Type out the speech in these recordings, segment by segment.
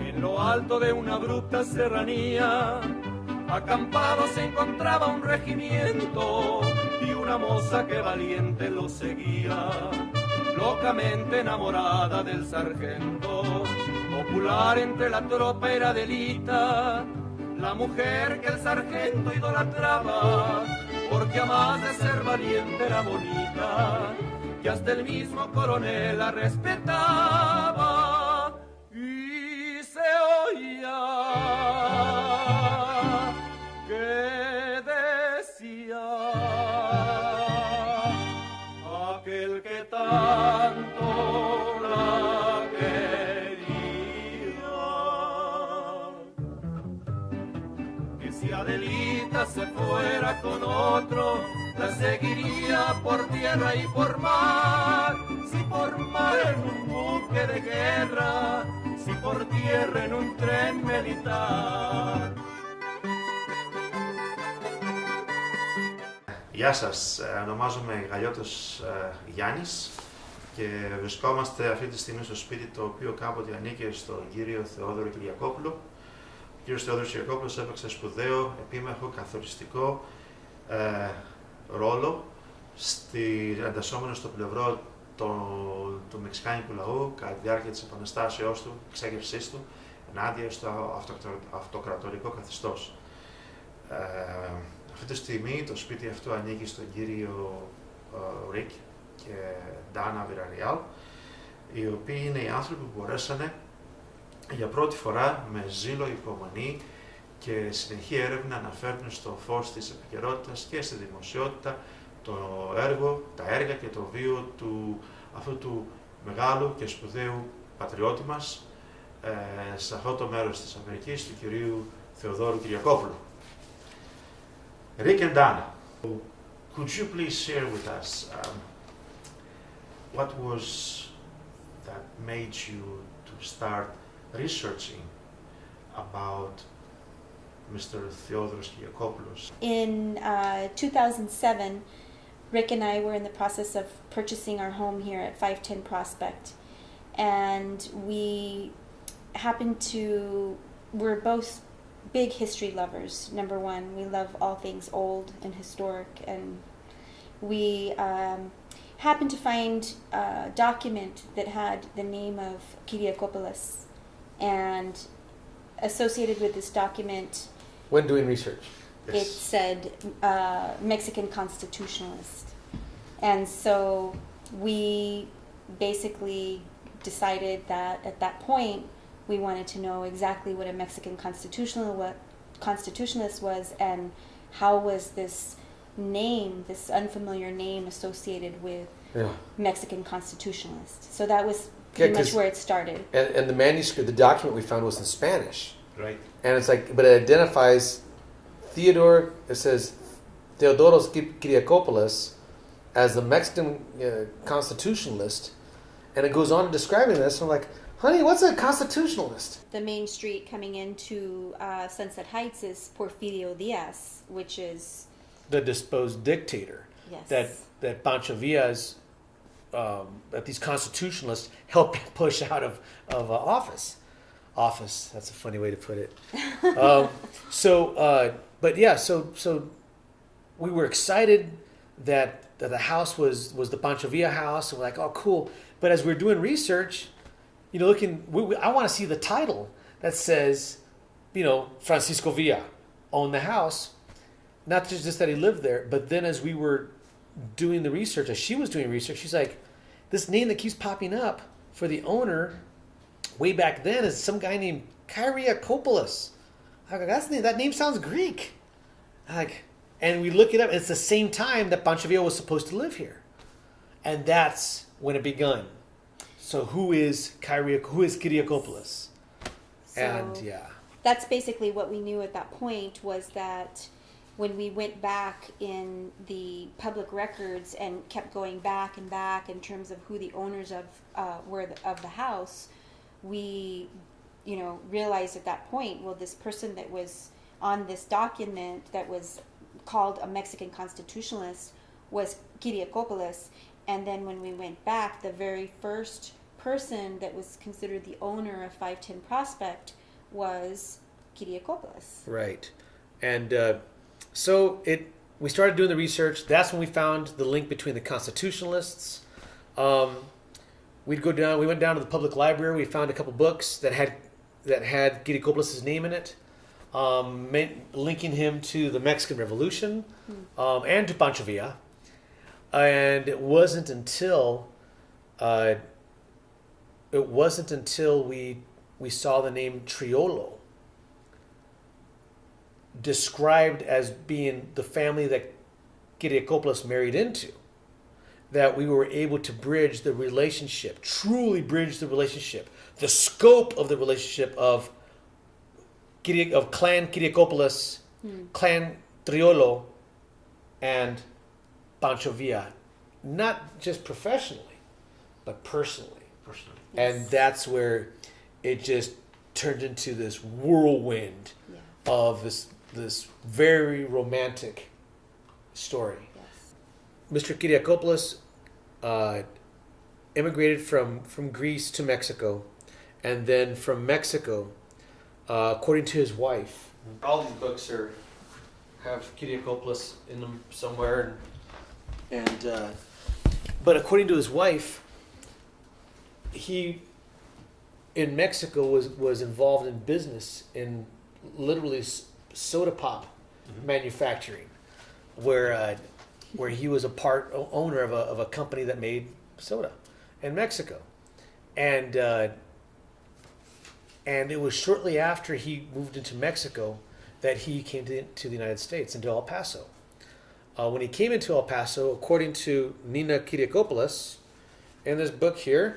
En lo alto de una abrupta serranía, acampado se encontraba un regimiento y una moza que valiente lo seguía, locamente enamorada del sargento. Popular entre la tropa era Delita, la mujer que el sargento idolatraba, porque a más de ser valiente era bonita, y hasta el mismo coronel la respetaba. Y se oía que decía aquel que tanto la quería, que si Adelita se fuera con otro, la seguiría por tierra y por mar, si por mar en un buque de guerra, si por tierra en un tren militar. Γεια σας, ονομάζομαι Γαλλιώτος Γιάννης και βρισκόμαστε αυτή τη στιγμή στο σπίτι το οποίο κάποτε ανήκε στον κύριο Θεόδωρο Κυριακόπουλο. Ο κύριος Θεόδωρος Κυριακόπουλος έπαιξε σπουδαίο, επίμαχο, καθοριστικό ρόλο αντασσόμενο στο πλευρό του μεξικάνικου λαού κατά τη διάρκεια της επαναστάσεώς του, εξέγερσής του, ενάντια στο αυτοκρατορικό καθεστώς. Αυτή τη στιγμή το σπίτι αυτό ανήκει στον κύριο Ρικ και Donna Villarreal, οι οποίοι είναι οι άνθρωποι που μπορέσανε για πρώτη φορά με ζήλο, υπομονή και συνεχή έρευνα να φέρνουν στο φως της επικαιρότητας και στη δημοσιότητα τα έργα και το βίο αυτού του μεγάλου και σπουδαίου πατριώτη μας σε αυτό το μέρος της Αμερικής, του κυρίου Θεοδόρου Κυριακόπουλου. Rick and Donna, could you please share with us what was that made you to start researching about Mr. Theodore Kiriakopoulos? In 2007, Rick and I were in the process of purchasing our home here at 510 Prospect, and we're both big history lovers. Number one, we love all things old and historic, and we happened to find a document that had the name of Kiriakopoulos, and associated with this document, when doing research, it said Mexican constitutionalist. And so we basically decided that at that point we wanted to know exactly what a Mexican constitutionalist was, and how was this name, this unfamiliar name, associated with Mexican constitutionalist. So that was pretty much where it started. And the manuscript, the document we found was in Spanish. Right. And it's like, but it identifies Theodore, it says Theodoros Kiriakopoulos as the Mexican constitutionalist, and it goes on describing this. I'm like, honey, what's a constitutionalist? The main street coming into Sunset Heights is Porfirio Diaz, which is the disposed dictator. Yes. That Pancho Villa's, that these constitutionalists helped push out of office. Office, that's a funny way to put it. So we were excited that the house was the Pancho Villa house, and we're like, oh, cool. But as we're doing research, I want to see the title that says, Francisco Villa owned the house. Not just that he lived there, but then as we were doing the research, as she was doing research, she's like, this name that keeps popping up for the owner way back then is some guy named Kiriakopoulos. I go, that name sounds Greek. And we look it up, and it's the same time that Pancho Villa was supposed to live here. And that's when it begun. So who is Kiriakopoulos? So that's basically what we knew at that point, was that when we went back in the public records and kept going back and back in terms of who the owners were of the house, we realized at that point, well, this person that was on this document that was called a Mexican constitutionalist was Kiriakopoulos. And then when we went back, the very first person that was considered the owner of 510 Prospect was Kiriakopoulos. Right. And we started doing the research. That's when we found the link between the constitutionalists. We went down to the public library. We found a couple books that had Kiriakopoulos' name in it, linking him to the Mexican Revolution and to Pancho Villa. And it wasn't until we saw the name Triolo described as being the family that Kiriakopoulos married into, that we were able to truly bridge the relationship, the scope of the relationship of Clan Kiriakopoulos, Clan Triolo, and Pancho Villa, not just professionally, but personally. Yes. And that's where it just turned into this whirlwind of this very romantic story. Yes. Mr. Kiriakopoulos immigrated from Greece to Mexico, and then from Mexico, according to his wife. All these books have Kiriakopoulos in them somewhere, but according to his wife, he in Mexico was involved in business in literally soda pop manufacturing, where he was a owner of a company that made soda in Mexico, and it was shortly after he moved into Mexico that he came to the United States, into El Paso. When he came into El Paso, according to Nina Kiriakopoulos, in this book here,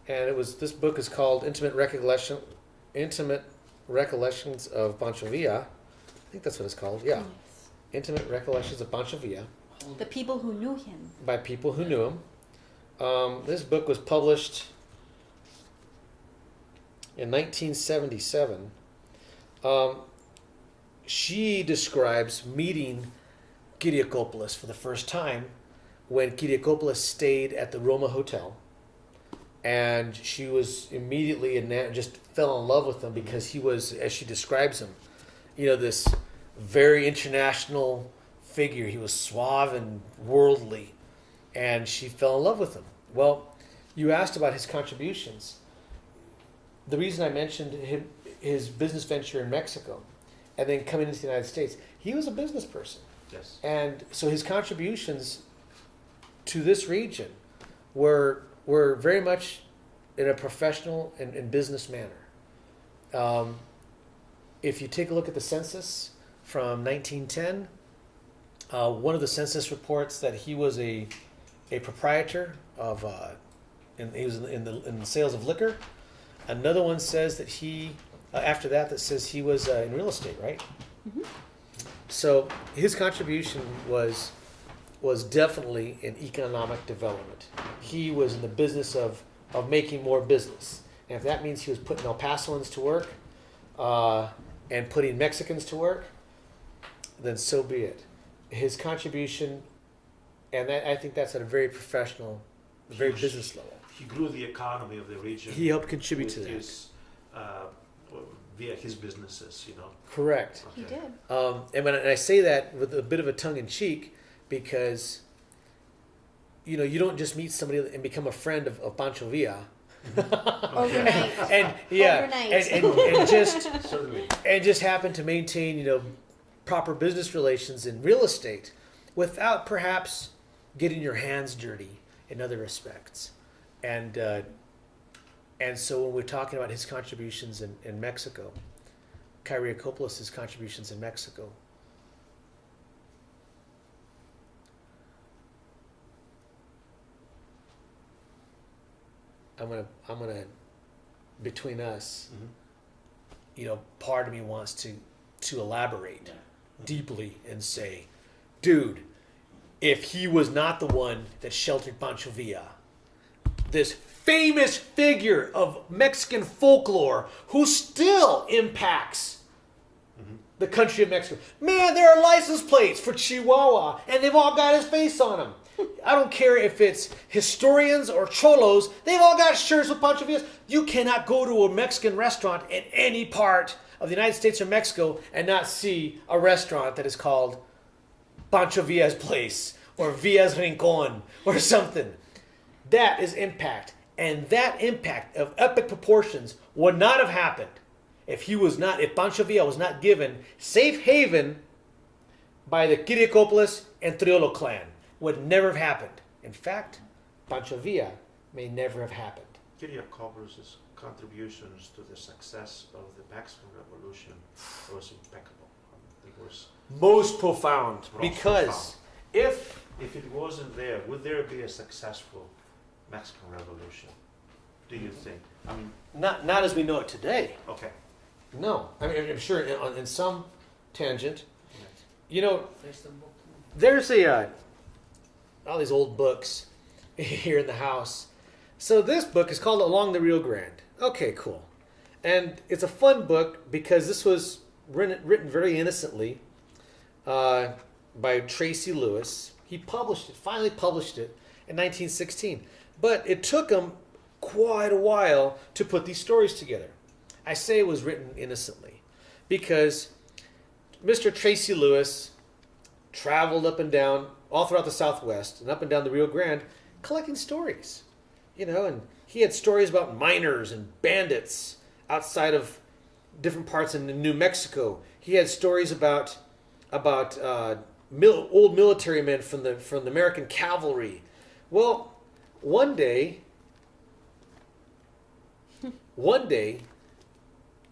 and this book is called Intimate Recollections of Pancho Villa. I think that's what it's called. Yeah. Yes. Intimate Recollections of Pancho Villa. The people who knew him. By people who knew him. This book was published in 1977. She describes meeting Kiriakopoulos for the first time when Kiriakopoulos stayed at the Roma Hotel. And she was immediately just fell in love with him because he was, as she describes him, this very international figure. He was suave and worldly, and she fell in love with him. Well, you asked about his contributions. The reason I mentioned his business venture in Mexico and then coming into the United States, he was a business person. Yes. And so his contributions to this region were very much in a professional and business manner. If you take a look at the census from 1910, one of the census reports that he was a proprietor of, and he was in the sales of liquor. Another one says that after that says he was in real estate, right? Mm-hmm. So his contribution was definitely in economic development. He was in the business of making more business. And if that means he was putting El Pasoans to work and putting Mexicans to work, then so be it. His contribution, and I think that's at a very professional, very business level. He grew the economy of the region. He helped contribute to that. Via his businesses, Correct. He did. And I say that with a bit of a tongue-in-cheek because, you don't just meet somebody and become a friend of Pancho Villa. Overnight. and just happen to maintain, proper business relations in real estate without perhaps getting your hands dirty in other respects. And so when we're talking about his contributions in Mexico, Kiriakopoulos' contributions in Mexico, I'm gonna between us, part of me wants to elaborate deeply and say, dude, if he was not the one that sheltered Pancho Villa, this famous figure of Mexican folklore who still impacts the country of Mexico. Man, there are license plates for Chihuahua, and they've all got his face on them. I don't care if it's historians or cholos. They've all got shirts with Pancho Villa's. You cannot go to a Mexican restaurant in any part of the United States or Mexico and not see a restaurant that is called Pancho Villa's Place or Villa's Rincon or something. That is impact. And that impact of epic proportions would not have happened if Pancho Villa was not given safe haven by the Kiriakopoulos and Triolo clan. Would never have happened. In fact, Pancho Villa may never have happened. Kiriakopoulos' contributions to the success of the Mexican Revolution was impeccable. It was most profound. Because if it wasn't there, would there be a successful Mexican Revolution? Do you think? I mean, not as we know it today. Okay. No, I mean I'm sure in some tangent. Yes. You know, there's all these old books here in the house. So this book is called Along the Rio Grande. Okay, cool. And it's a fun book because this was written very innocently by Tracy Lewis. He finally published it in 1916. But it took him quite a while to put these stories together. I say it was written innocently because Mr. Tracy Lewis traveled up and down all throughout the Southwest and up and down the Rio Grande collecting stories. And he had stories about miners and bandits outside of different parts in New Mexico. He had stories about old military men from the American cavalry. Well, one day,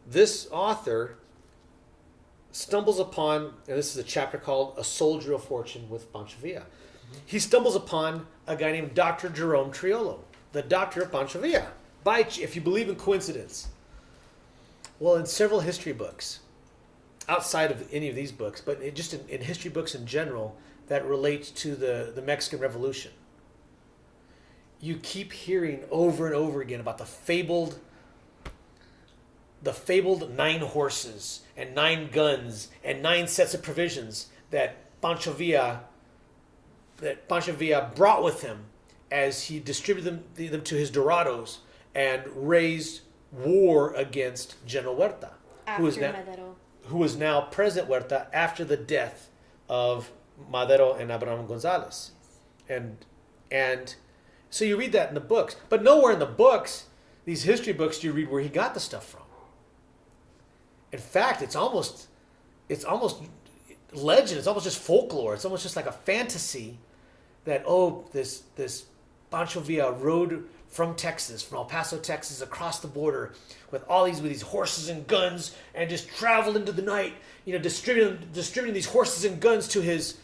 this author stumbles upon, and this is a chapter called A Soldier of Fortune with Pancho Villa. Mm-hmm. He stumbles upon a guy named Dr. Jerome Triolo, the doctor of Pancho Villa, if you believe in coincidence. Well, in several history books, outside of any of these books, but just in history books in general that relate to the Mexican Revolution, you keep hearing over and over again about the fabled 9 horses and 9 guns and 9 sets of provisions that Pancho Villa brought with him as he distributed them to his dorados and raised war against General Huerta, who is now President Huerta after the death of Madero and Abraham Gonzalez. And so you read that in the books, but nowhere in the books, these history books, do you read where he got the stuff from. In fact, it's almost legend. It's almost just folklore. It's almost just like a fantasy that this Pancho Villa rode from El Paso, Texas, across the border with these horses and guns, and just traveled into the night, distributing these horses and guns to his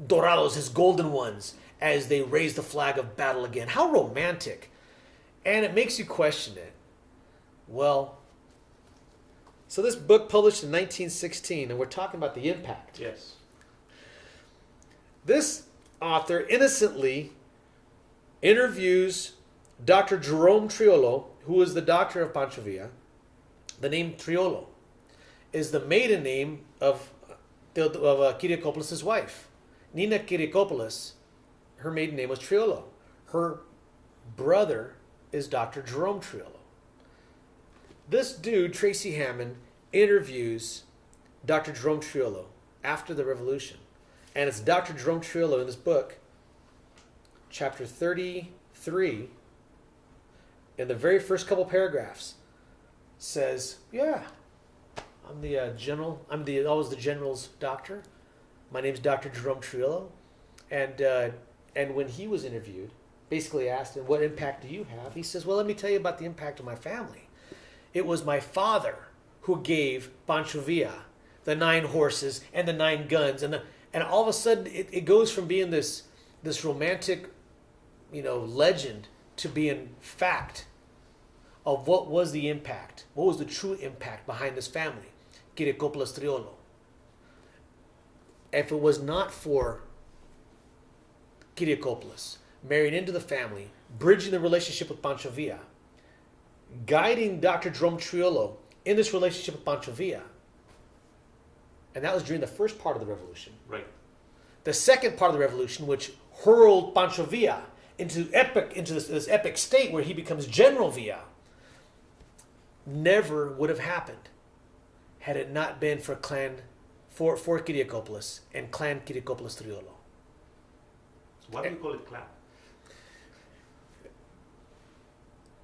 dorados, his golden ones, as they raised the flag of battle again. How romantic. And it makes you question it. Well, so this book published in 1916, and we're talking about the impact. Yes. This author innocently interviews Dr. Jerome Triolo, who was the doctor of Pancho Villa. The name Triolo is the maiden name of Kiriakopoulos' wife. Nina Kiriakopoulos, her maiden name was Triolo. Her brother is Dr. Jerome Triolo. This dude, Tracy Hammond, interviews Dr. Jerome Triolo after the revolution. And it's Dr. Jerome Triolo in this book, chapter 33, in the very first couple paragraphs, says, yeah, I'm the general. I was the general's doctor. My name's Dr. Jerome Triolo. And when he was interviewed, basically asked him, what impact do you have? He says, well, let me tell you about the impact of my family. It was my father who gave Pancho Villa the 9 horses and the 9 guns. And all of a sudden, it goes from being this romantic, legend to being fact of what was the impact. What was the true impact behind this family, Kiriakopoulos Triolo. If it was not for Kiriakopoulos marrying into the family, bridging the relationship with Pancho Villa, guiding Dr. Jerome Triolo in this relationship with Pancho Villa, and that was during the first part of the revolution. Right. the second part of the revolution, which hurled Pancho Villa into this epic state where he becomes General Villa, never would have happened had it not been for Kiriakopoulos and Clan Kiriakopoulos Triolo. So why do you call it clan?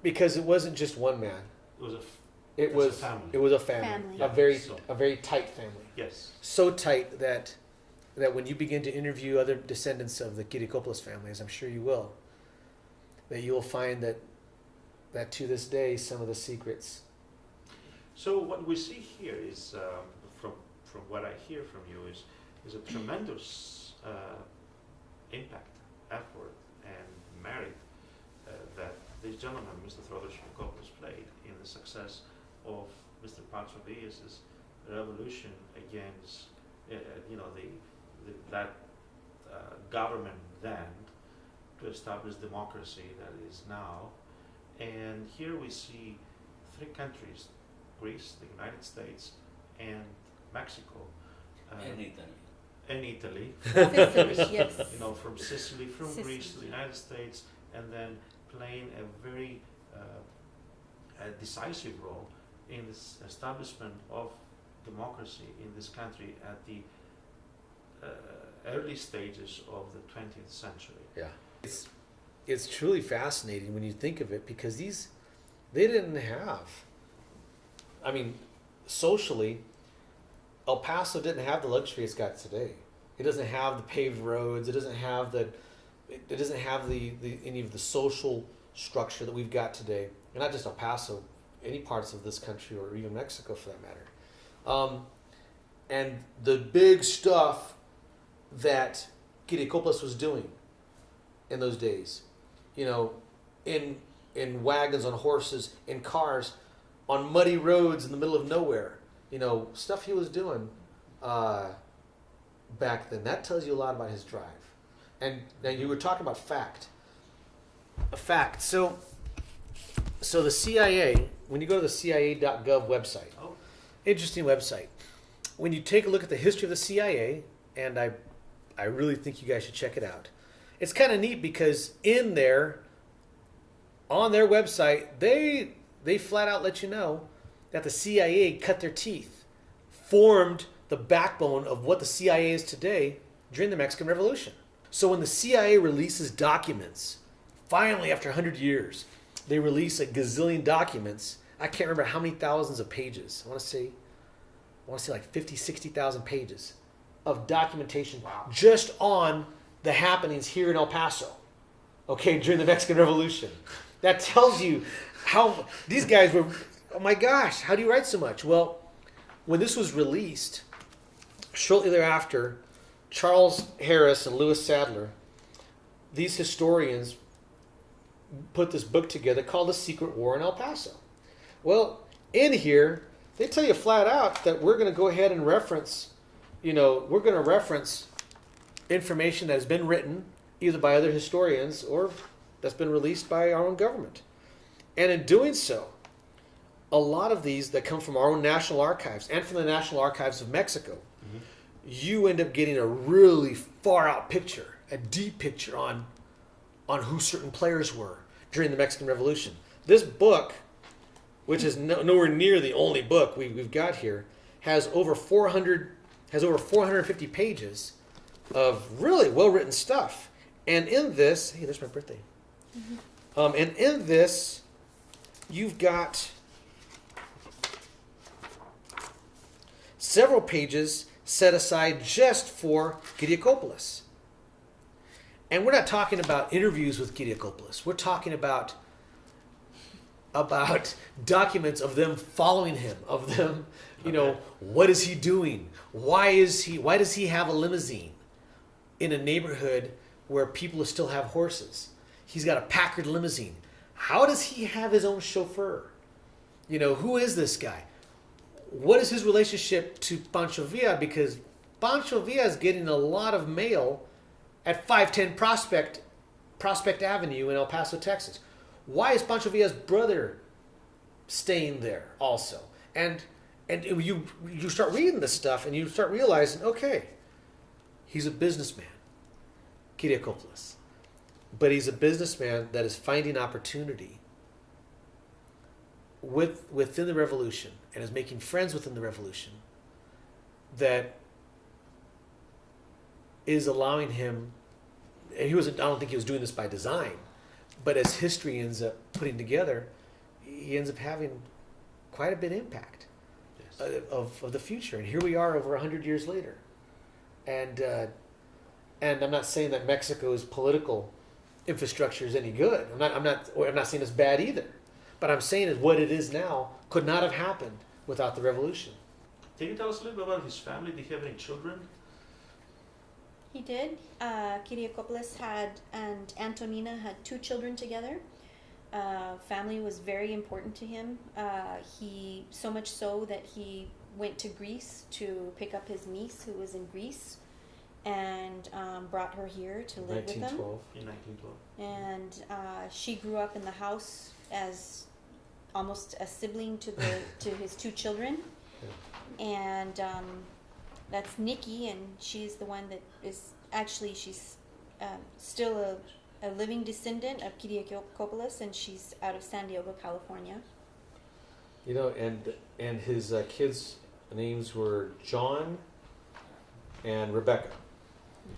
Because it wasn't just one man. It was a family. It was a family. Family. A very tight family. Yes. So tight that when you begin to interview other descendants of the Kiriakopoulos family, as I'm sure you will, that you will find that to this day some of the secrets. So what we see here is, from what I hear from you, is a tremendous impact, effort, and merit that this gentleman, Mr. Theodore played in the success of Mr. Pancho Villa's revolution against, that government then to establish democracy that is now. And here we see three countries: Greece, the United States, and Mexico. And Italy. Sicily, yes. From Sicily, from Greece to the United States, and then playing a very a decisive role in this establishment of democracy in this country at the early stages of the 20th century. Yeah, it's truly fascinating when you think of it, because they didn't have. I mean, socially, El Paso didn't have the luxury it's got today. It doesn't have the paved roads. It doesn't have the any of the social structure that we've got today. And not just El Paso, any parts of this country, or even Mexico for that matter. And the big stuff that Kiriakopoulos was doing in those days, in wagons, on horses, in cars, on muddy roads in the middle of nowhere, stuff he was doing back then. That tells you a lot about his drive. And now you were talking about a fact. So the CIA, when you go to the CIA.gov website, interesting website. When you take a look at the history of the CIA, and I really think you guys should check it out. It's kind of neat because on their website, they flat out let you know that the CIA cut their teeth, formed the backbone of what the CIA is today during the Mexican Revolution. So when the CIA releases documents, finally after 100 years, they release a gazillion documents. I can't remember how many thousands of pages. I want to say like 50, 60,000 pages of documentation just on the happenings here in El Paso, during the Mexican Revolution. That tells you how these guys were, oh my gosh, how do you write so much? Well, when this was released, shortly thereafter, Charles Harris and Lewis Sadler, these historians, put this book together called The Secret War in El Paso. Well, in here, they tell you flat out that we're going to go ahead and reference, information that has been written either by other historians or that's been released by our own government. And in doing so, a lot of these that come from our own national archives and from the National Archives of Mexico, you end up getting a really far out picture, a deep picture on who certain players were during the Mexican Revolution. This book, which is nowhere near the only book we've got here, has over 450 pages of really well-written stuff. And in this, hey, there's my birthday. And in this, you've got several pages set aside just for Kiriakopoulos. And we're not talking about interviews with Kiriakopoulos. We're talking about documents of them following him, of them, what is he doing? Why does he have a limousine in a neighborhood where people still have horses? He's got a Packard limousine. How does he have his own chauffeur? Who is this guy? What is his relationship to Pancho Villa? Because Pancho Villa is getting a lot of mail at 510 Prospect Avenue in El Paso, Texas. Why is Pancho Villa's brother staying there also? And you start reading this stuff and you start realizing, okay, he's a businessman. Kiriakopoulos. But he's a businessman that is finding opportunity within the revolution and is making friends within the revolution that is allowing him, and I don't think he was doing this by design, but as history ends up putting together, he ends up having quite a bit of impact of the future. And here we are over 100 years later. And I'm not saying that Mexico's political infrastructure is any good. I'm not saying it's bad either. But I'm saying is what it is now could not have happened without the revolution. Can you tell us a little bit about his family? Did he have any children? He did. Kiriakopoulos and Antonina had 2 children together. Family was very important to him. He so much so that he went to Greece to pick up his niece who was in Greece, and brought her here to live with him. In 1912. And she grew up in the house as almost a sibling to his 2 children. Yeah. And that's Nikki, and she's the one that is actually she's still a living descendant of Kiriakopoulos, and she's out of San Diego, California. You know, and his kids' names were John and Rebecca.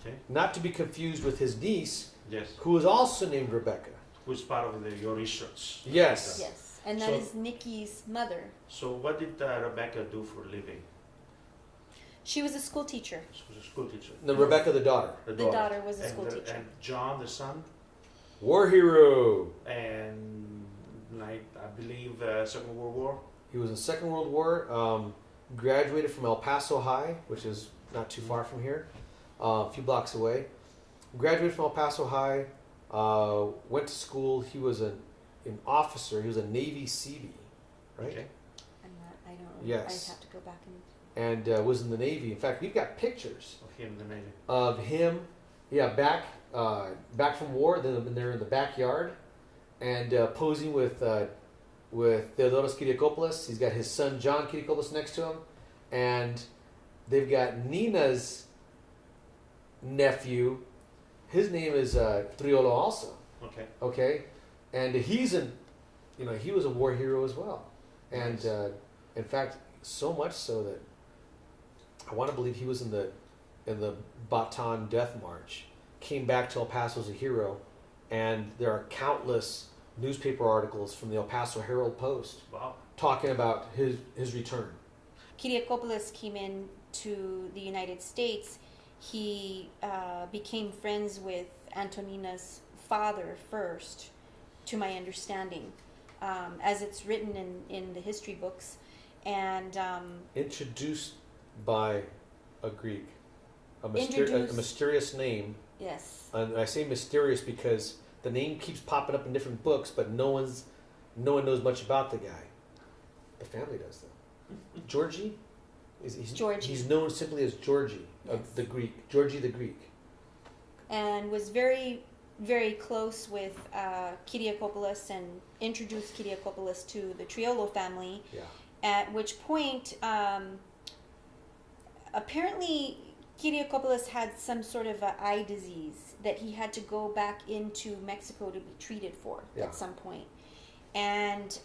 Okay. Not to be confused with his niece, Yes. who was also named Rebecca. Who's part of your research? Yes. Yes, and that is Nikki's mother. So what did Rebecca do for a living? She was a school teacher. She was a school teacher. No, Rebecca, the daughter. The daughter was a school teacher. And John, the son? War hero. And I believe Second World War? He was in the Second World War. Graduated from El Paso High, which is not too far from here, a few blocks away. Graduated from El Paso High. Went to school. He was an officer. He was a Navy Seabee, right? Okay. I don't know. Yes. I'd have to go back and... And was in the Navy. In fact, we've got pictures Of him in the Navy. of him, back from war. Then they're in the backyard, and posing with Theodore Kiriakopoulos. He's got his son John Kiriakopoulos next to him, and they've got Nina's nephew. His name is Triolo also. Okay. Okay, and he was a war hero as well, and Nice. In fact, so much so that I want to believe he was in the Bataan Death March, came back to El Paso as a hero, and there are countless newspaper articles from the El Paso Herald Post Wow. talking about his return. Kiriakopoulos came in to the United States. He became friends with Antonina's father first, to my understanding, as it's written in the history books. And Introduced by a Greek, a Introduced- mysterious name. yes, And I say mysterious because the name keeps popping up in different books, but no one knows much about the guy. The family does though. Georgie? He's Georgie. He's known simply as Georgie of Yes. the Greek. Georgie the Greek. and was very, very close with Kiriakopoulos and introduced Kiriakopoulos to the Triolo family. Yeah. At which point, apparently, Kiriakopoulos had some sort of an eye disease that he had to go back into Mexico to be treated for Yeah. at some point. And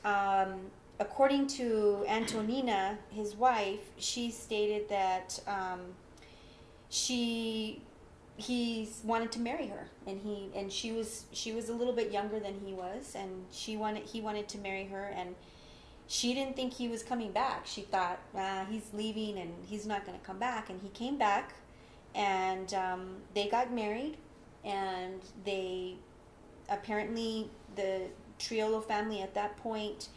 according to Antonina, his wife, she stated that he wanted to marry her, and she was a little bit younger than he was, and he wanted to marry her, and she didn't think he was coming back. She thought, he's leaving and he's not going to come back. And he came back, and they got married, and they apparently, the Triolo family at that point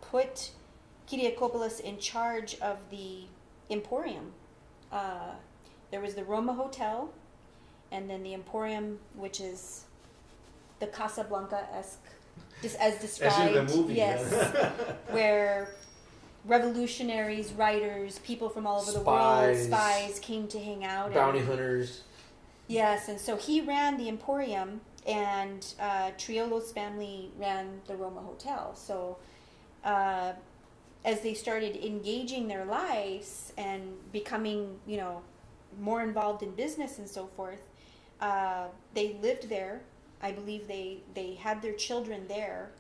put Kiriakopoulos in charge of the Emporium. There was the Roma Hotel, and then the Emporium, which is the Casablanca-esque, just as described. As in the movie. Yes, where revolutionaries, writers, people from all over the world, spies came to hang out. Bounty hunters. Yes, and so he ran the Emporium, and Triolo's family ran the Roma Hotel. So as they started engaging their lives and becoming, more involved in business and so forth, They lived there. I believe they had their children there,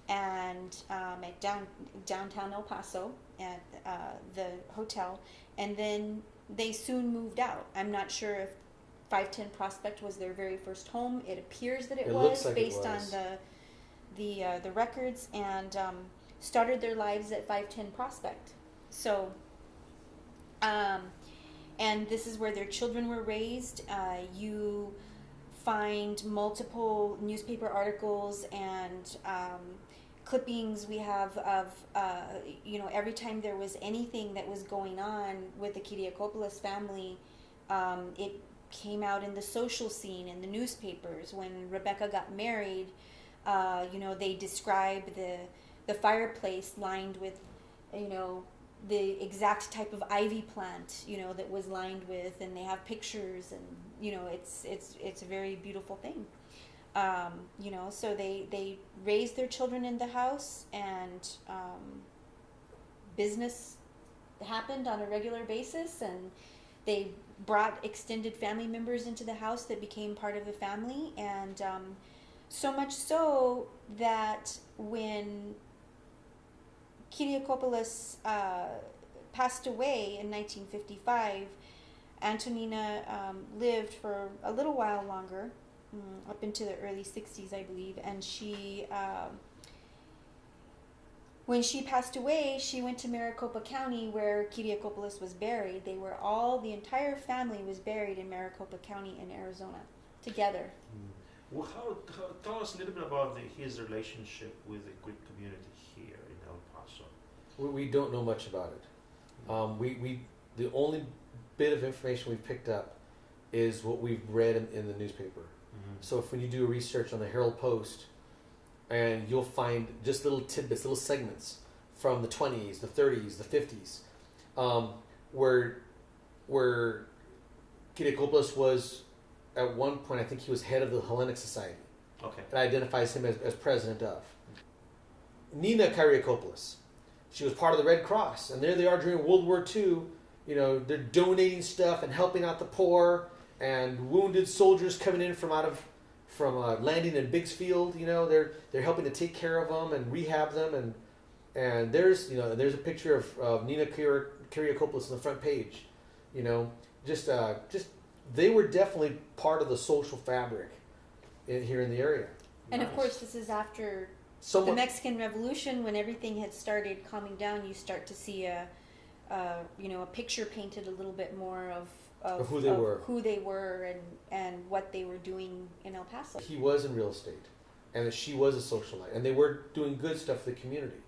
and at downtown El Paso at the hotel, and then they soon moved out. I'm not sure if 510 Prospect was their very first home. It appears that it was, looks like based it was. on the records, and started their lives at 510 Prospect. So, and this is where their children were raised. You find multiple newspaper articles and clippings we have of, every time there was anything that was going on with the Kiriakopoulos family, it came out in the social scene, in the newspapers. When Rebecca got married, they describe the fireplace lined with, the exact type of ivy plant, that was lined with, and they have pictures, and, it's a very beautiful thing. So they raised their children in the house, and business happened on a regular basis, and they brought extended family members into the house that became part of the family, and so much so that when Kiriakopoulos passed away in 1955, Antonina lived for a little while longer, up into the early 60s, I believe, and she, when she passed away, she went to Maricopa County, where Kiriakopoulos was buried. The entire family was buried in Maricopa County in Arizona, together. Well, tell us a little bit about his relationship with the Greek community here in El Paso. We don't know much about it. The only bit of information we've picked up is what we've read in the newspaper. Mm-hmm. So when you do research on the Herald Post, and you'll find just little tidbits, little segments from the 20s, the 30s, the 50s, where Kiriakopoulos was, at one point, I think he was head of the Hellenic Society. Okay. It identifies him as president of. Nina Kiriakopoulos, she was part of the Red Cross, and there they are during World War II. They're donating stuff and helping out the poor, and wounded soldiers coming in from landing in Bixfield. They're helping to take care of them and rehab them, and there's a picture of Nina Kiriakopoulos on the front page. Just they were definitely part of the social fabric here in the area. And of course, this is after the Mexican Revolution, when everything had started calming down. You start to see a picture painted a little bit more of who they were and what they were doing in El Paso. He was in real estate, and she was a socialite, and they were doing good stuff for the community.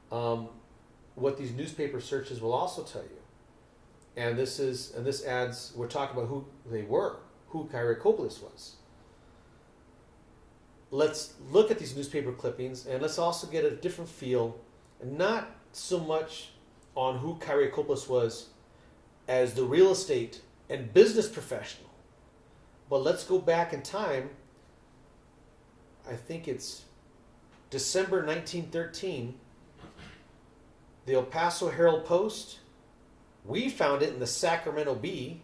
What these newspaper searches will also tell you, and this adds, we're talking about who they were, who Kiriakopoulos was. Let's look at these newspaper clippings, and let's also get a different feel, and not so much on who Kiriakopoulos was as the real estate and business professional, but let's go back in time. I think it's December 1913, the El Paso Herald Post. We found it in the Sacramento Bee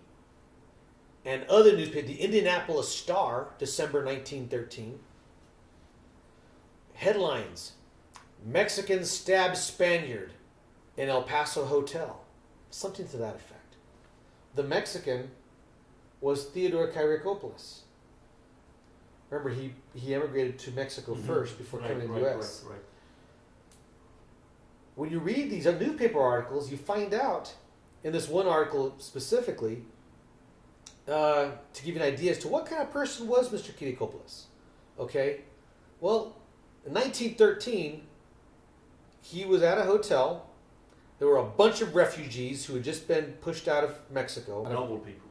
and other newspapers. The Indianapolis Star, December 1913. Headlines: Mexican stabs Spaniard in El Paso hotel. Something to that effect. The Mexican was Theodore Kiriakopoulos. Remember, he emigrated to Mexico first before coming to the U.S. Right. When you read these newspaper articles, you find out, in this one article specifically, to give you an idea as to what kind of person was Mr. Kiriakopoulos. Okay? Well, in 1913, he was at a hotel. There were a bunch of refugees who had just been pushed out of Mexico. Noble people.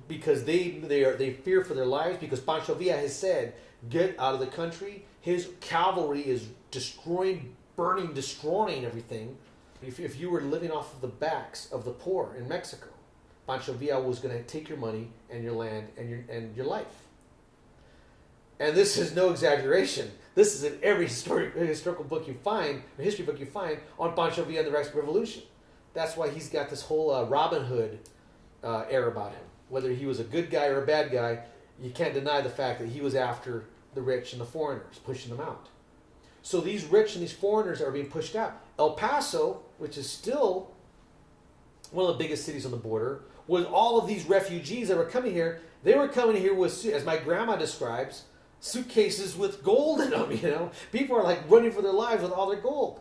Because they fear for their lives, because Pancho Villa has said, get out of the country. His cavalry is destroying everything. If you were living off of the backs of the poor in Mexico, Pancho Villa was going to take your money and your land and your life. And this is no exaggeration. This is in every historical book you find, or history book you find, on Pancho Villa and the Mexican Revolution. That's why he's got this whole Robin Hood air about him. whether he was a good guy or a bad guy, you can't deny the fact that he was after the rich and the foreigners, pushing them out. So these rich and these foreigners are being pushed out. El Paso, which is still one of the biggest cities on the border, with all of these refugees that were coming here, they were coming here with, as my grandma describes, suitcases with gold in them, you know. People are like running for their lives with all their gold.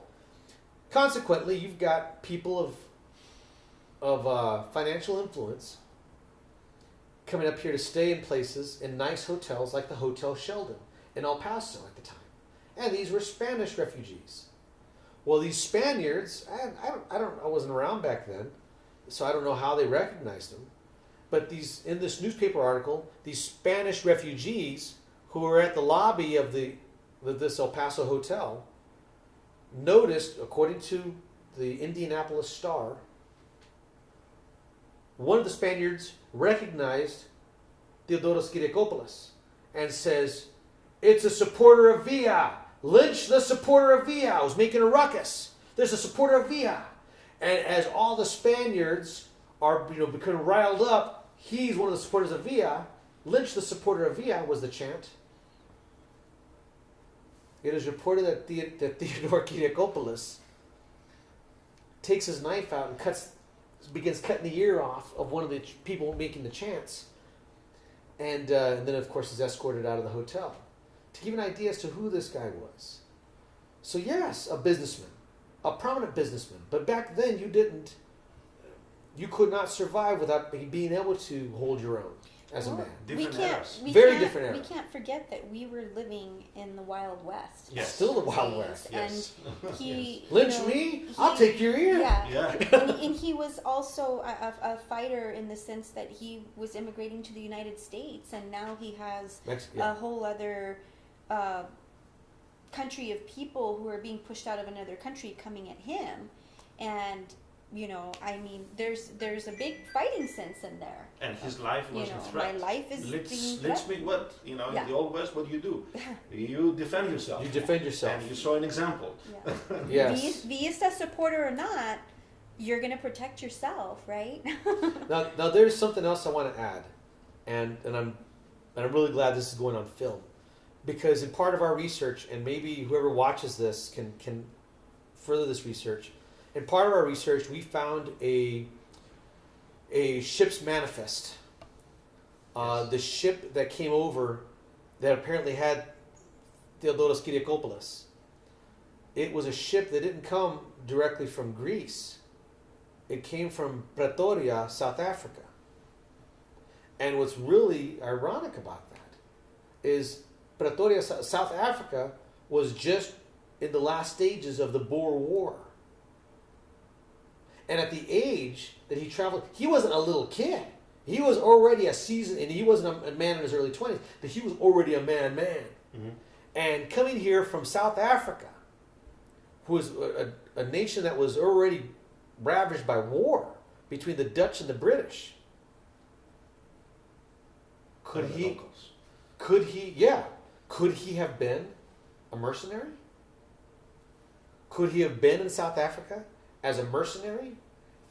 Consequently, you've got people of financial influence coming up here to stay in places, in nice hotels like the Hotel Sheldon in El Paso at the time. And these were Spanish refugees. Well, these Spaniards, I wasn't around back then, so I don't know how they recognized them. But in this newspaper article, these Spanish refugees who were at the lobby of this El Paso hotel noticed, according to the Indianapolis Star, one of the Spaniards recognized Theodore Kiriakopoulos and says, "It's a supporter of Villa. Lynch the supporter of Villa. I was making a ruckus. There's a supporter of Villa." And as all the Spaniards are becoming riled up, he's one of the supporters of Villa. Lynch the supporter of Villa was the chant. It is reported that Theodore Kiriakopoulos takes his knife out and begins cutting the ear off of one of the people making the chants. And then, of course, is escorted out of the hotel. To give an idea as to who this guy was. So yes, a businessman. A prominent businessman. But back then, you could not survive without being able to hold your own as a man. Different eras. Very different era. We can't forget that we were living in the Wild West. Yes. Still the Wild West. Yes. And he... Lynch me? I'll take your ear. Yeah. Yeah. And he was also a fighter in the sense that he was immigrating to the United States, and now he has a whole other country of people who are being pushed out of another country coming at him. And, I mean, there's a big fighting sense in there. And his life was in threat. My life is being Let's threatened. me what? In the Old West, what do? You defend yourself. You defend yourself. And you show an example. Yeah. Yes. Be you a supporter or not, you're going to protect yourself, right? Now there's something else I want to add, and I'm really glad this is going on film, because in part of our research, and maybe whoever watches this can further this research. In part of our research, we found a ship's manifest. The ship that came over that apparently had Theodore Kiriakopoulos. It was a ship that didn't come directly from Greece. It came from Pretoria, South Africa. And what's really ironic about that is Pretoria, South Africa was just in the last stages of the Boer War. And at the age that he traveled, he wasn't a little kid. He was already a seasoned, and he wasn't a man in his early 20s, but he was already a man. Mm-hmm. And coming here from South Africa, who was a nation that was already ravaged by war between the Dutch and the British, could he have been a mercenary? Could he have been in South Africa as a mercenary,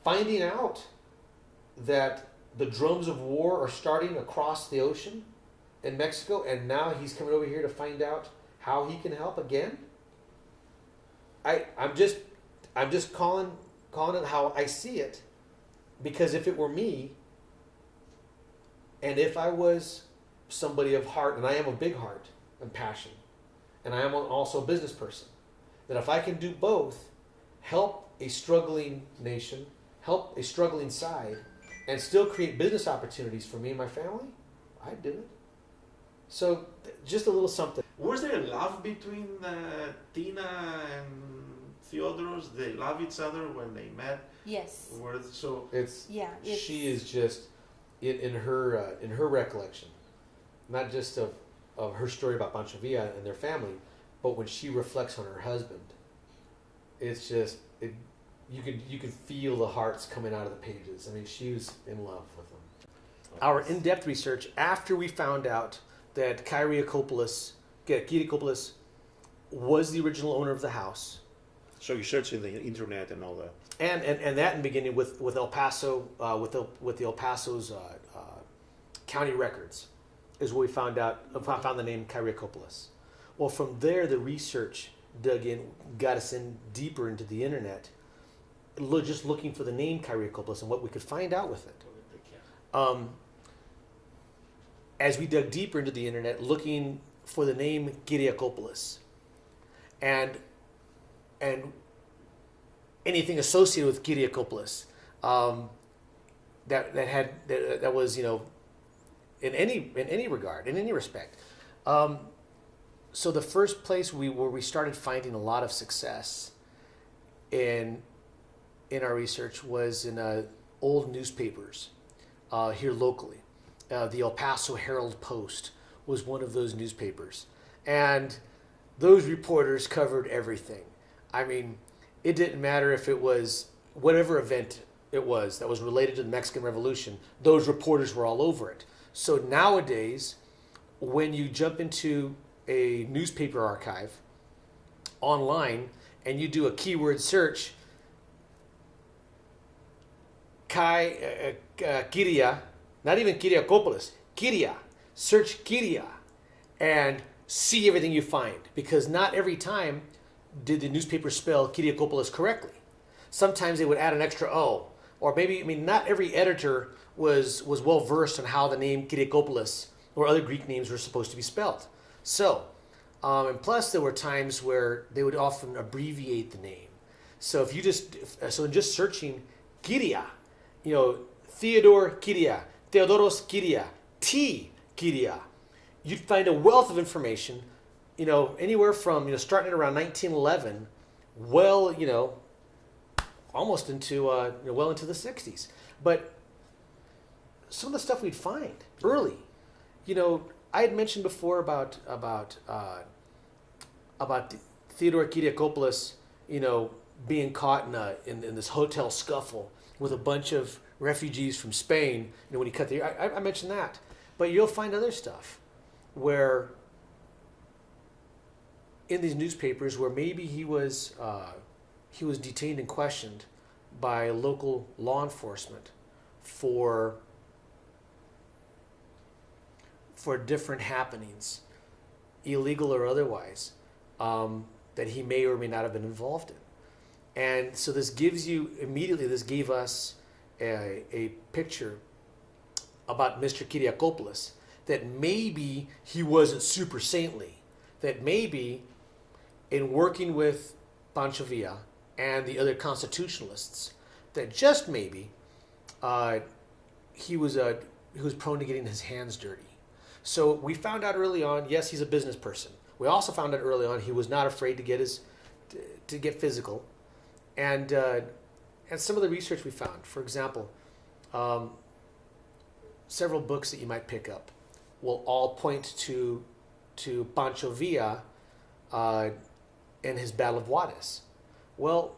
finding out that the drums of war are starting across the ocean in Mexico, and now he's coming over here to find out how he can help again? I'm just calling it how I see it, because if it were me, and if I was somebody of heart, and I am a big heart and passion, and I am also a business person, that if I can do both, help a struggling nation, help a struggling side, and still create business opportunities for me and my family, I'd do it. So, just a little something. Was there love between Tina and Theodore? They love each other when they met. Yes. She is just in her recollection, not just of her story about Pancho Villa and their family, but when she reflects on her husband, it's just you can feel the hearts coming out of the pages. I mean, she was in love with him. Our in-depth research, after we found out that Kiriakopoulos was the original owner of the house. So you search in the internet and all that. And that in beginning with El Paso, with the El Paso's county records is where we found the name Kiriakopoulos. Well, from there, the research dug in, got us in deeper into the internet, just looking for the name Kiriakopoulos and what we could find out with it. As we dug deeper into the internet, looking for the name Kiriakopoulos, and anything associated with Kiriakopoulos, that was, in any regard, in any respect. So the first place where we started finding a lot of success in our research was in old newspapers here locally. The El Paso Herald Post was one of those newspapers, and those reporters covered everything. I mean, it didn't matter if it was whatever event it was that was related to the Mexican Revolution, those reporters were all over it. So nowadays, when you jump into a newspaper archive online and you do a keyword search, Kiria, not even Kiriakopoulos, Kiria, search Kiria and see everything you find, because not every time did the newspaper spell Kiriakopoulos correctly. Sometimes they would add an extra O, or maybe, not every editor was well versed on how the name Kiriakopoulos or other Greek names were supposed to be spelled. So, and plus there were times where they would often abbreviate the name. So if you in just searching Kiria, Theodore Kiria, Theodoros Kiria, T Kiria, you'd find a wealth of information, anywhere from, starting at around 1911, almost into, well into the 60s. But some of the stuff we'd find early, I had mentioned before about Theodore Kiriakopoulos, being caught in this hotel scuffle with a bunch of refugees from Spain. When he cut I mentioned that, but you'll find other stuff where in these newspapers where maybe he was detained and questioned by local law enforcement for different happenings, illegal or otherwise, that he may or may not have been involved in. And so this gave us a picture about Mr. Kiriakopoulos, that maybe he wasn't super saintly, that maybe in working with Pancho Villa and the other constitutionalists, that just maybe he was prone to getting his hands dirty. So we found out early on, yes, he's a business person. We also found out early on he was not afraid to get physical, and some of the research we found, for example, several books that you might pick up will all point to Pancho Villa and his Battle of Juarez. Well,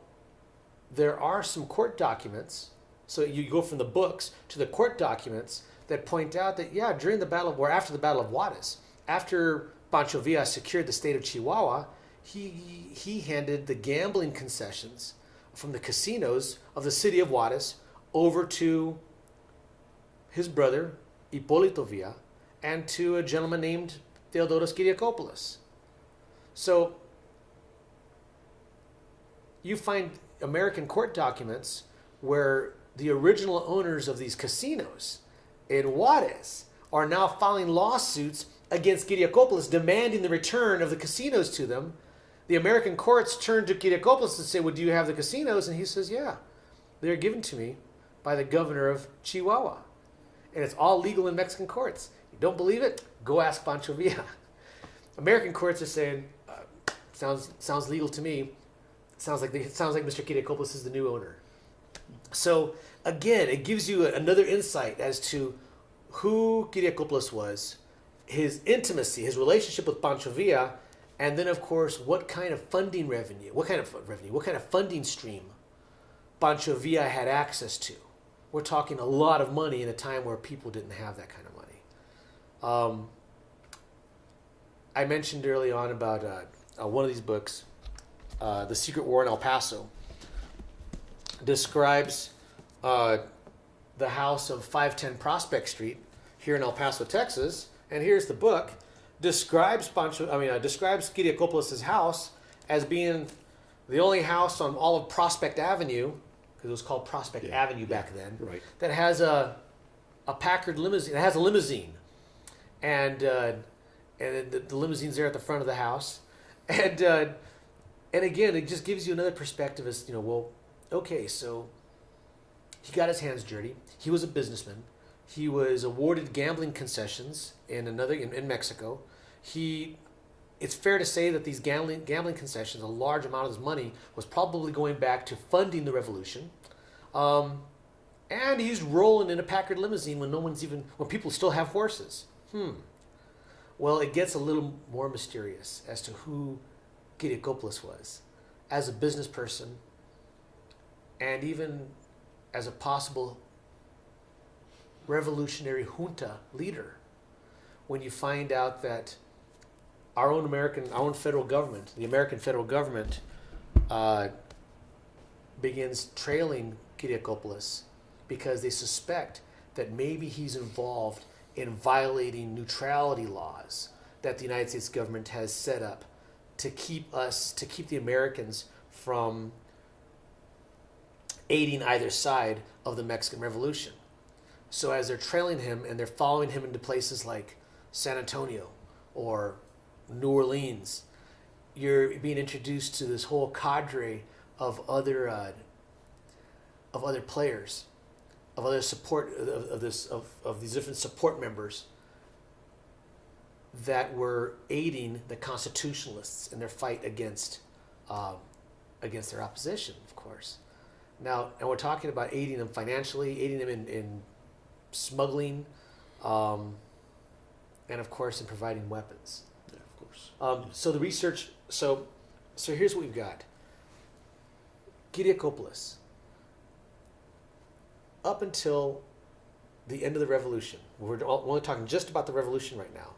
there are some court documents. So you go from the books to the court documents that point out that, during the battle, or after the Battle of Juarez, after Pancho Villa secured the state of Chihuahua, he handed the gambling concessions from the casinos of the city of Juarez over to his brother, Hipólito Villa, and to a gentleman named Theodoros Kiriakopoulos. So you find American court documents where the original owners of these casinos in Juarez are now filing lawsuits against Kiriakopoulos, demanding the return of the casinos to them. The American courts turn to Kiriakopoulos and say, well, do you have the casinos? And he says, yeah, they're given to me by the governor of Chihuahua. And it's all legal in Mexican courts. You don't believe it? Go ask Pancho Villa. American courts are saying, sounds legal to me. Sounds like Mr. Kiriakopoulos is the new owner. So again, it gives you another insight as to who Kiriakopoulos was, his intimacy, his relationship with Pancho Villa, and then of course what kind of funding stream Pancho Villa had access to. We're talking a lot of money in a time where people didn't have that kind of money. I mentioned early on about one of these books, The Secret War in El Paso, describes the house of 510 Prospect Street here in El Paso, Texas, and here's the book, describes Kiriakopoulos' house as being the only house on all of Prospect Avenue, because it was called Prospect Avenue back then, Right. that has a Packard limousine. It has a limousine, and the limousine's there at the front of the house, and again, it just gives you another perspective as, well, okay, so he got his hands dirty. He was a businessman. He was awarded gambling concessions in Mexico. It's fair to say that these gambling concessions, a large amount of his money, was probably going back to funding the revolution. And he's rolling in a Packard limousine when people still have horses. Well, it gets a little more mysterious as to who Kiriakopoulos was as a business person, and even as a possible revolutionary junta leader, when you find out that our own federal government, the American federal government, begins trailing Kiriakopoulos because they suspect that maybe he's involved in violating neutrality laws that the United States government has set up to keep the Americans from aiding either side of the Mexican Revolution. So as they're trailing him and they're following him into places like San Antonio or New Orleans, you're being introduced to this whole cadre of other players, of other support of these different support members that were aiding the constitutionalists in their fight against their opposition, of course. Now, and we're talking about aiding them financially, aiding them in smuggling, and of course in providing weapons. Yeah, of course. So the research. So here's what we've got. Kiriakopoulos, up until the end of the revolution, we're only talking just about the revolution right now.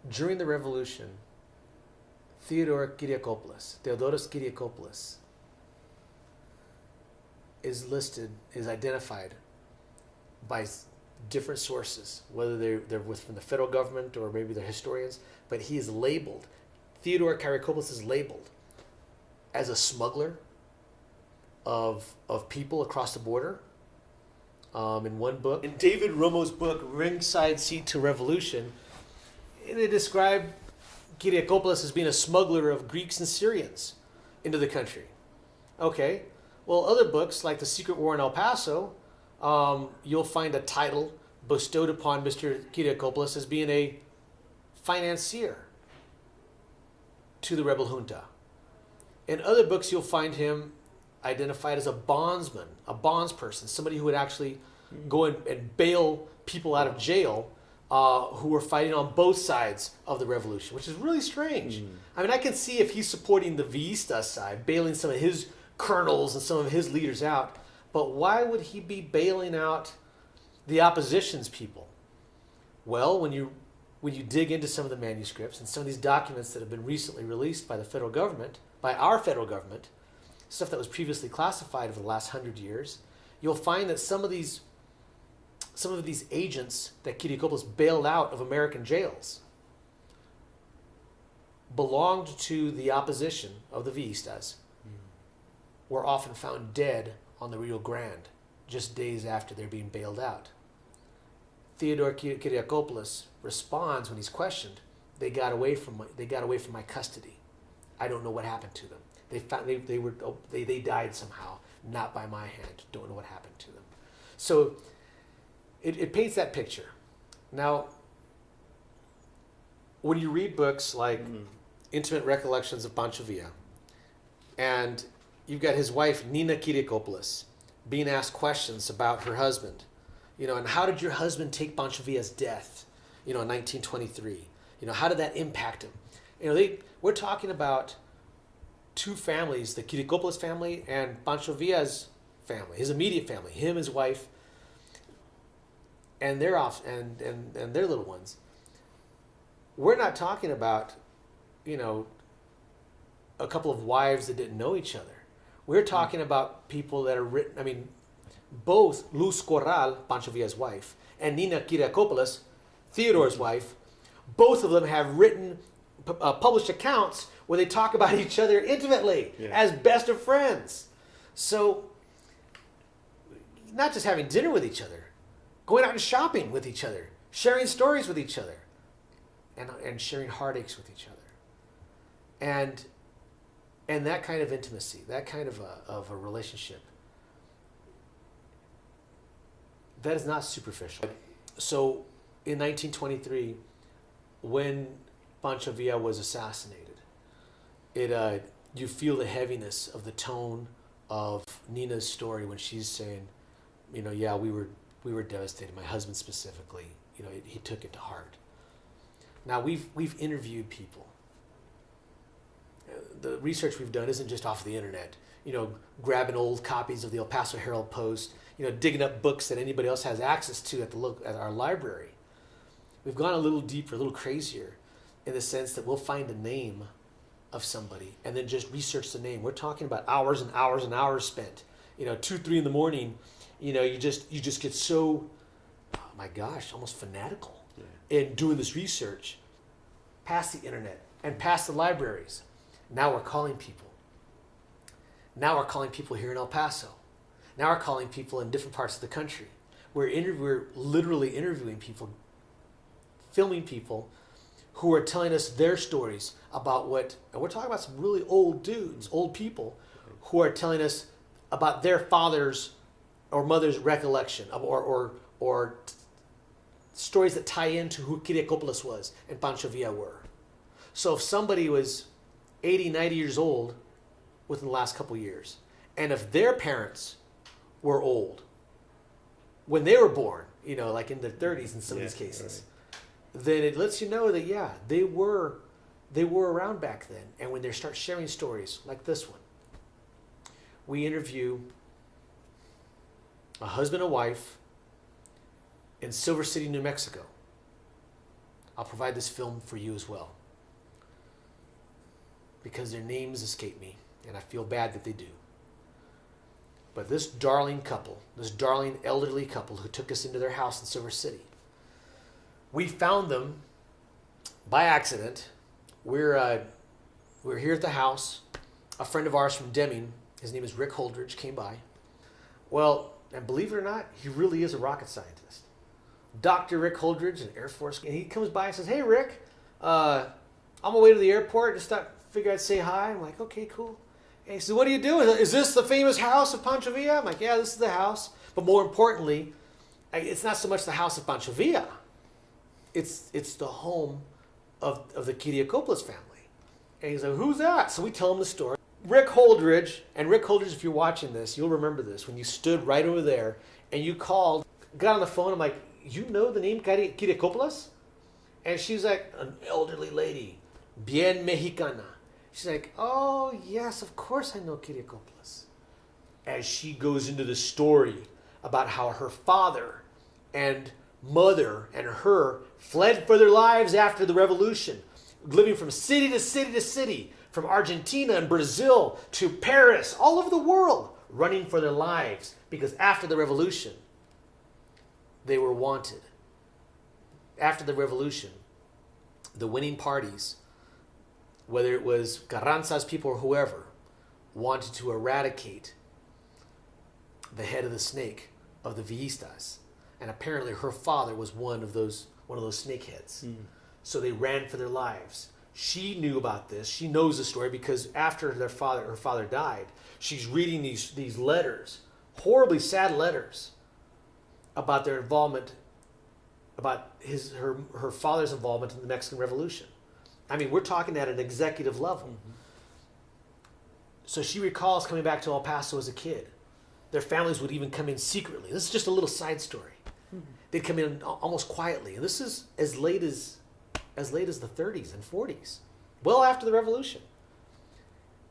During the revolution, Theodore Theodoros Kiriakopoulos, is identified by different sources, whether they're from the federal government or maybe they're historians, but he is labeled, Theodore Kiriakopoulos is labeled as a smuggler of people across the border. In one book, in David Romo's book, Ringside Seat to Revolution, they describe Kiriakopoulos as being a smuggler of Greeks and Syrians into the country. Okay, well, other books like The Secret War in El Paso, you'll find a title bestowed upon Mr. Kiriakopoulos as being a financier to the rebel junta. In other books, you'll find him identified as a bondsman, a bondsperson, somebody who would actually go and bail people out of jail who were fighting on both sides of the revolution, which is really strange. I mean, I can see if he's supporting the Vista side, bailing some of his colonels and some of his leaders out, but why would he be bailing out the opposition's people? Well, when you dig into some of the manuscripts and some of these documents that have been recently released by the federal government, by our federal government, stuff that was previously classified over the last 100 years, you'll find that some of these agents that Kiriakopoulos bailed out of American jails belonged to the opposition of the Villistas, were often found dead on the Rio Grande just days after they're being bailed out. Theodore Kiriakopoulos responds when he's questioned, they got away from my custody. I don't know what happened to them. They died somehow, not by my hand. Don't know what happened to them. So it paints that picture. Now, when you read books like Intimate Recollections of Pancho, and you've got his wife Nina Kiriakopoulos being asked questions about her husband, and how did your husband take Pancho Villa's death, in 1923? How did that impact him? We're talking about two families, the Kiriakopoulos family and Pancho Villa's family, his immediate family, him, his wife, and their and their little ones. We're not talking about, a couple of wives that didn't know each other. We're talking about people that are written. I mean, both Luz Corral, Pancho Villa's wife, and Nina Kiriakopoulos, Theodore's wife, both of them have written, published accounts where they talk about each other intimately as best of friends. So, not just having dinner with each other, going out and shopping with each other, sharing stories with each other, and sharing heartaches with each other. And that kind of intimacy, that kind of a relationship, that is not superficial. So in 1923, when Pancho Villa was assassinated, you feel the heaviness of the tone of Nina's story when she's saying, we were devastated. My husband specifically, he took it to heart. Now we've interviewed people. The research we've done isn't just off the internet. Grabbing old copies of the El Paso Herald Post. Digging up books that anybody else has access to at our library. We've gone a little deeper, a little crazier, in the sense that we'll find a name of somebody and then just research the name. We're talking about hours and hours and hours spent. 2, 3 in the morning. You just get so, oh my gosh, almost fanatical in doing this research, past the internet and past the libraries. Now we're calling people. Now we're calling people here in El Paso. Now we're calling people in different parts of the country. We're literally interviewing people, filming people who are telling us their stories about and we're talking about some really old dudes, old people, who are telling us about their father's or mother's recollection of, or stories that tie into who Kiriakopoulos was and Pancho Villa were. So if somebody was 80, 90 years old within the last couple of years, and if their parents were old when they were born, like in their 30s in some of these cases, then it lets you know that, they were around back then. And when they start sharing stories like this one, we interview a husband and wife in Silver City, New Mexico. I'll provide this film for you as well, because their names escape me, and I feel bad that they do. But this darling couple, this darling elderly couple who took us into their house in Silver City, we found them by accident. We're here at the house. A friend of ours from Deming, his name is Rick Holdridge, came by. Well, and believe it or not, he really is a rocket scientist. Dr. Rick Holdridge, an Air Force, and he comes by and says, "Hey, Rick, I'm on my way to the airport. Just figured I'd say hi." I'm like, "Okay, cool." And he said, "What are you doing? Is this the famous house of Pancho Villa?" I'm like, "Yeah, this is the house." But more importantly, it's not so much the house of Pancho Villa. It's the home of the Kiriakopoulos family. And he's like, "Who's that?" So we tell him the story. Rick Holdridge, if you're watching this, you'll remember this, when you stood right over there and you called, got on the phone, I'm like, "You know the name Kiriakopoulos?" And she's like, "An elderly lady, bien mexicana." She's like, "Oh, yes, of course I know Kiriakopoulos." As she goes into the story about how her father and mother and her fled for their lives after the revolution, living from city to city to city, from Argentina and Brazil to Paris, all over the world, running for their lives, because after the revolution, they were wanted. After the revolution, the winning parties, whether it was Carranza's people or whoever, wanted to eradicate the head of the snake of the Villistas. And apparently her father was one of those snakeheads. So they ran for their lives. She knew about this. She knows the story because after her father died, she's reading these letters, horribly sad letters, about their involvement, about her father's involvement in the Mexican Revolution. I mean, we're talking at an executive level. So she recalls coming back to El Paso as a kid. Their families would even come in secretly. This is just a little side story. They'd come in almost quietly. And this is as late as the 30s and 40s, well after the revolution.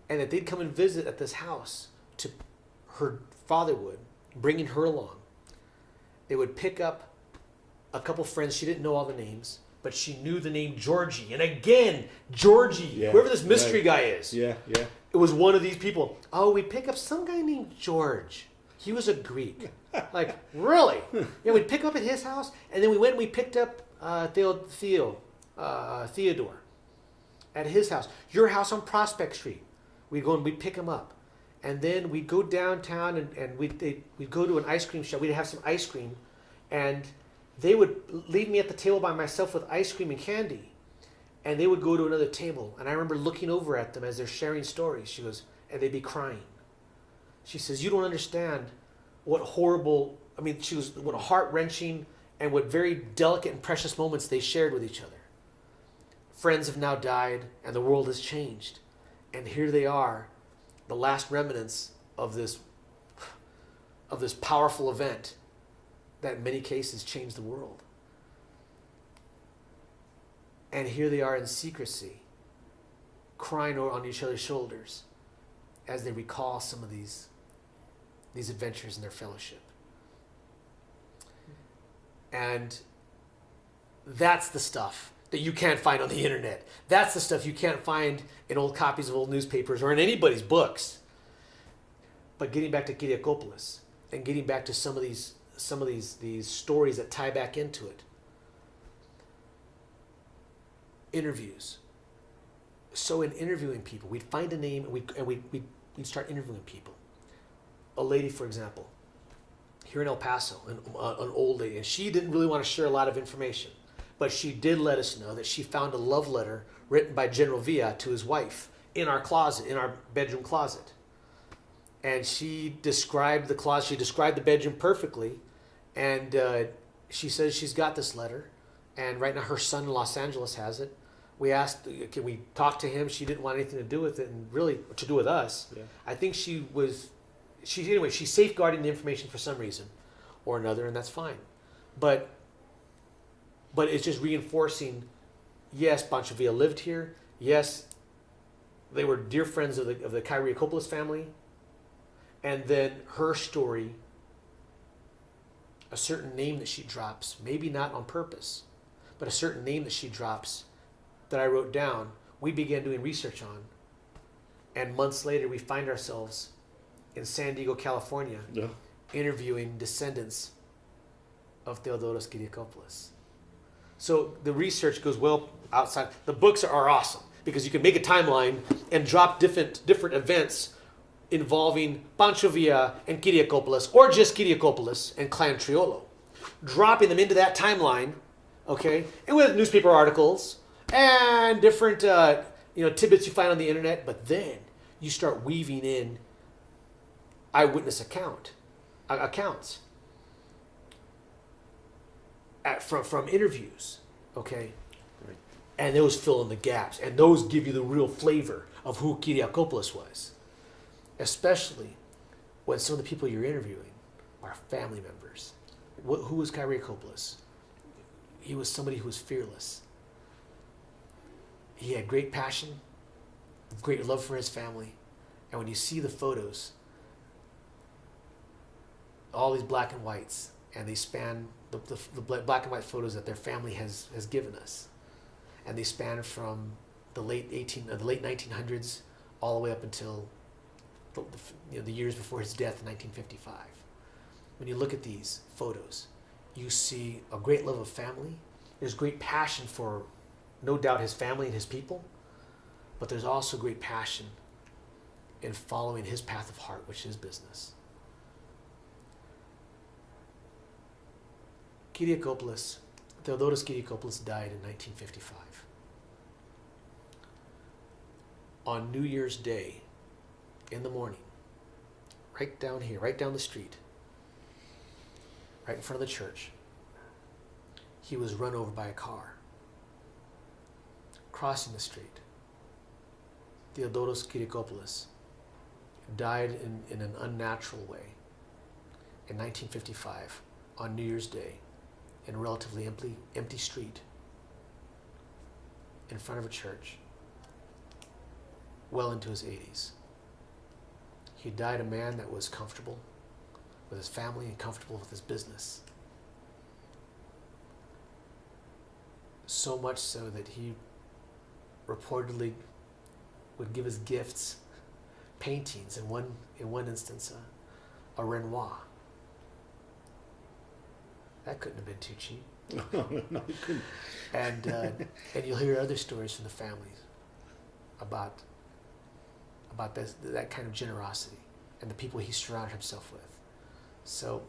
And that they'd come and visit at this house, her father would, bringing her along. They would pick up a couple friends. She didn't know all the names, but she knew the name Georgie. And again, Georgie, whoever this mystery guy is. It was one of these people. Oh, we pick up some guy named George. He was a Greek. Like, really? Yeah, we'd pick up at his house, and then we went and we picked up Theodore at his house. Your house on Prospect Street. We'd go and we'd pick him up. And then we'd go downtown and we'd go to an ice cream shop. We'd have some ice cream, and they would leave me at the table by myself with ice cream and candy. And they would go to another table. And I remember looking over at them as they're sharing stories. She goes, and they'd be crying. She says, you don't understand what horrible, what heart-wrenching and what very delicate and precious moments they shared with each other. Friends have now died and the world has changed. And here they are, the last remnants of this powerful event that in many cases changed the world. And here they are in secrecy, crying on each other's shoulders as they recall some of these adventures in their fellowship. And that's the stuff that you can't find on the internet. That's the stuff you can't find in old copies of old newspapers or in anybody's books. But getting back to Kiriakopoulos and getting back to some of these stories that tie back into it. Interviews. So in interviewing people, we'd find a name and we'd start interviewing people. A lady, for example, here in El Paso, an old lady, and she didn't really want to share a lot of information, but she did let us know that she found a love letter written by General Villa to his wife in our closet, in our bedroom closet. And she described the closet, she described the bedroom perfectly, and she says she's got this letter, and right now her son in Los Angeles has it. We asked, can we talk to him? She didn't want anything to do with it, and really to do with us. Yeah. I think she's safeguarding the information for some reason or another, and that's fine. But it's just reinforcing, yes, Pancho Villa lived here. Yes, they were dear friends of the Kiriakopoulos family. And then her story, a certain name that she drops, maybe not on purpose, but a certain name that she drops that I wrote down, we began doing research on. And months later, we find ourselves in San Diego, California, interviewing descendants of Theodoros Kiriakopoulos. So the research goes well outside. The books are awesome because you can make a timeline and drop different events involving Pancho Villa and Kiriakopoulos, or just Kiriakopoulos and Clan Triolo, dropping them into that timeline, okay, and with newspaper articles and different tidbits you find on the internet. But then you start weaving in eyewitness accounts from interviews, okay, right. And those fill in the gaps, and those give you the real flavor of who Kiriakopoulos was. Especially when some of the people you're interviewing are family members. Who was Kiriakopoulos? He was somebody who was fearless. He had great passion, great love for his family. And when you see the photos, all these black and whites, and they span the black and white photos that their family has given us. And they span from the late 1900s all the way up until the years before his death in 1955. When you look at these photos, you see a great love of family. There's great passion for, no doubt, his family and his people, but there's also great passion in following his path of heart, which is business. Theodoros Kiriakopoulos died in 1955. On New Year's Day, in the morning, right down here, right down the street, right in front of the church, he was run over by a car. Crossing the street, Theodoros Kiriakopoulos died in an unnatural way in 1955 on New Year's Day in a relatively empty street in front of a church, well into his 80s. He died a man that was comfortable with his family and comfortable with his business. So much so that he reportedly would give his gifts paintings. In one instance, a Renoir. That couldn't have been too cheap. No, it couldn't. And you'll hear other stories from the families about that kind of generosity and the people he surrounded himself with. So,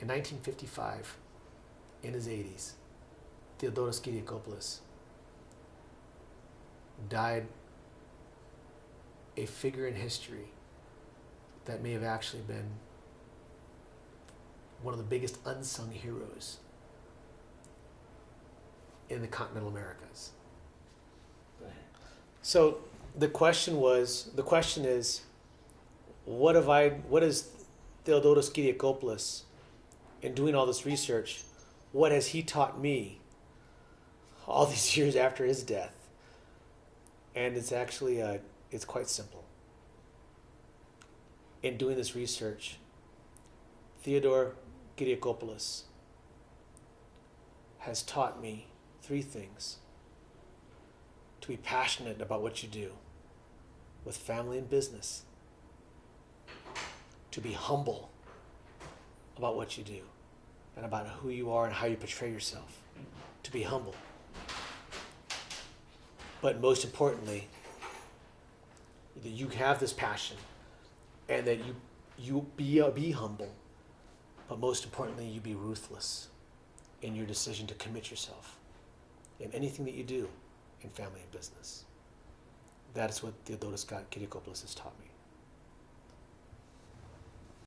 in 1955, in his 80s, Theodore Kiriakopoulos died a figure in history that may have actually been one of the biggest unsung heroes in the continental Americas. So the question is, what is Theodoros Kiriakopoulos, in doing all this research, what has he taught me all these years after his death? And it's actually, it's quite simple. In doing this research, Theodore Kiriakopoulos has taught me 3 things. To be passionate about what you do with family and business. To be humble about what you do and about who you are and how you portray yourself. To be humble. But most importantly, that you have this passion and that you be humble, but most importantly, you be ruthless in your decision to commit yourself in anything that you do in family and business. That is what Theodoros Kiriakopoulos has taught me.